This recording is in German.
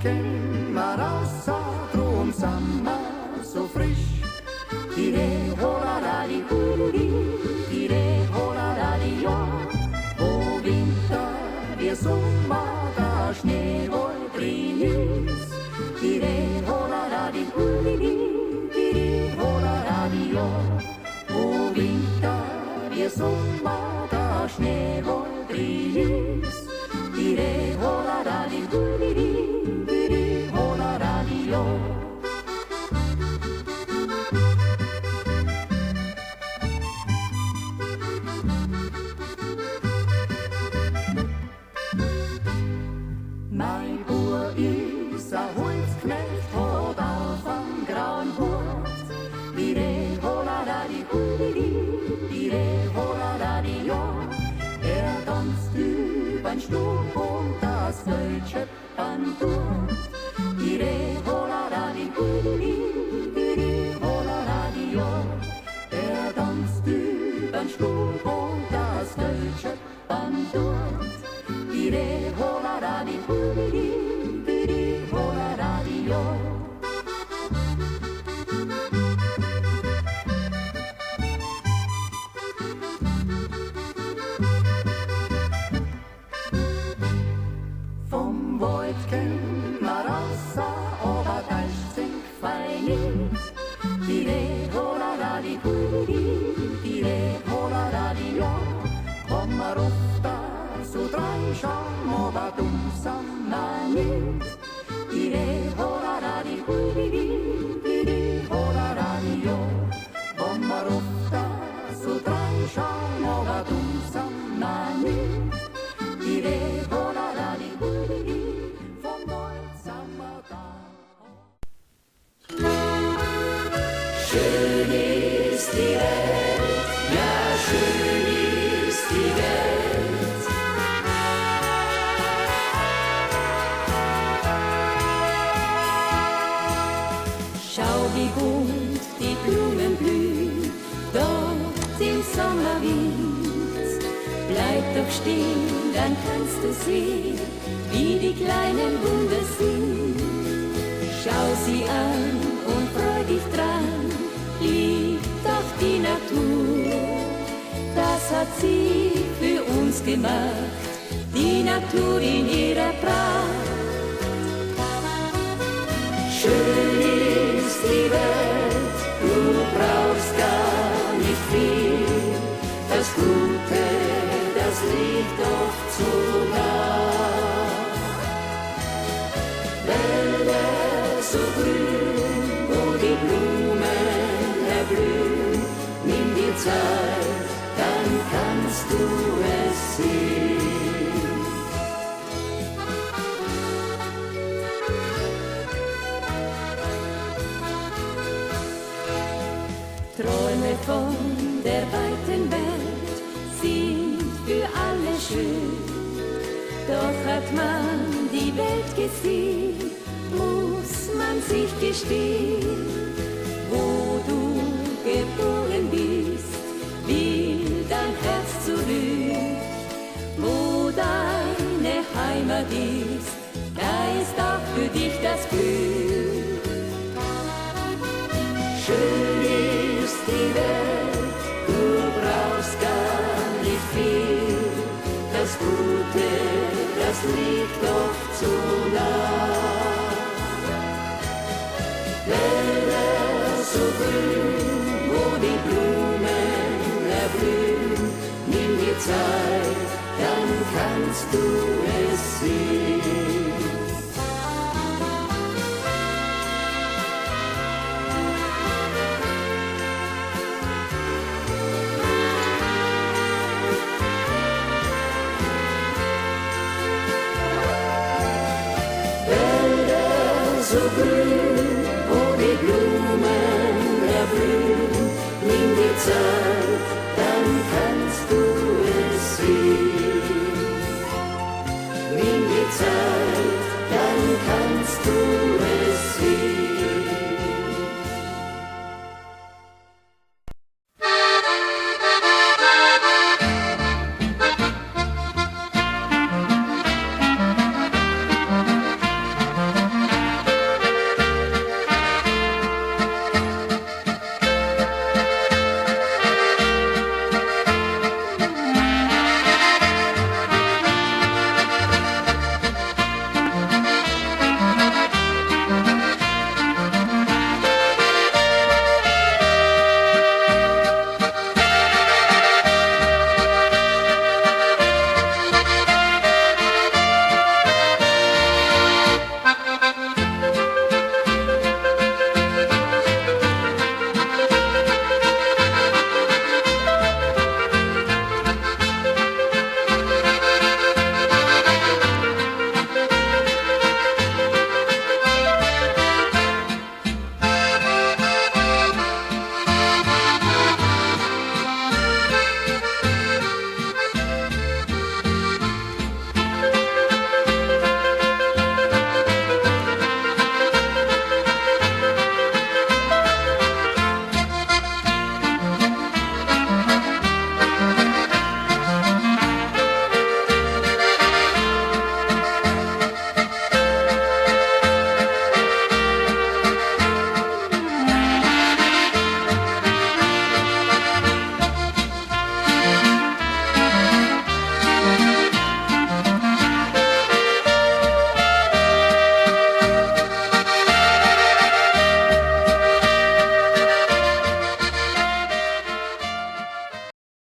Wolken war außer drum Sommer so frisch. Tire hola radi urudi, tire hola radi ja. Wo Winter wie Sommer, da Schnee wollt ries. Tire hola radi urudi, tire hola radi ja. Wo Winter wie Sommer, da Schnee wollt ries. Tire hola radi urudi, tire hola radi ja. Mein Bur ist ein Holzknecht, hat auf am grauen Hut. Dire hola radi uridi, dire hola radi ja. Tanzt übern Stub und das Feld scheppern tut. Dire hola radi uridi, dire hola radi ja. Tanzt übern Stub und das Feld scheppern tut. Dire hola radi uridi, dire hola radi ja. Vom Wald kennt man raus, aber das singt fein nicht. Tire hola radi uridi, tire hola radi ja. Komm mal ofta so drei schauen, aber dumm sind wir nicht. Tire hola radi uridi, tire hola radi ja. Komm mal ofta so drei schauen, aber dumm sind wir nicht. Tire hola radi uridi, vom Wald sind wir da. Schön ist die Welt, ja schön ist die Welt. Schau wie bunt die Blumen blühen, dort im Sommerwind. Bleib doch stehen, dann kannst du sehen, wie die kleinen Wunder sind. Schau sie an und freu dich dran, lieb doch die Natur. Das hat sie für uns gemacht, die Natur in ihrer Pracht. Schön ist die Welt, du brauchst gar nicht viel. Das Gute, das liegt oft so nah. Wälder so grün, wo die Blumen erblühen, nimm dir Zeit, dann kannst du es sehen. Träume von der weiten Welt sind für alle schön. Doch hat man die Welt gesehen, muss man sich gestehen. Wo du geboren bist, will dein Herz zurück. Wo deine Heimat ist, da ist auch für dich das Glück. Schön ist die Welt, du brauchst gar nicht viel. Das Gute, das liegt oft so nah. Wälder so grün, wo die Blumen erblühen, nimm dir Zeit, dann kannst du es sehen. So grün, wo die Blumen erblühen, nimm dir Zeit, dann kannst du es sehen. Nimm dir Zeit, dann kannst du es sehen.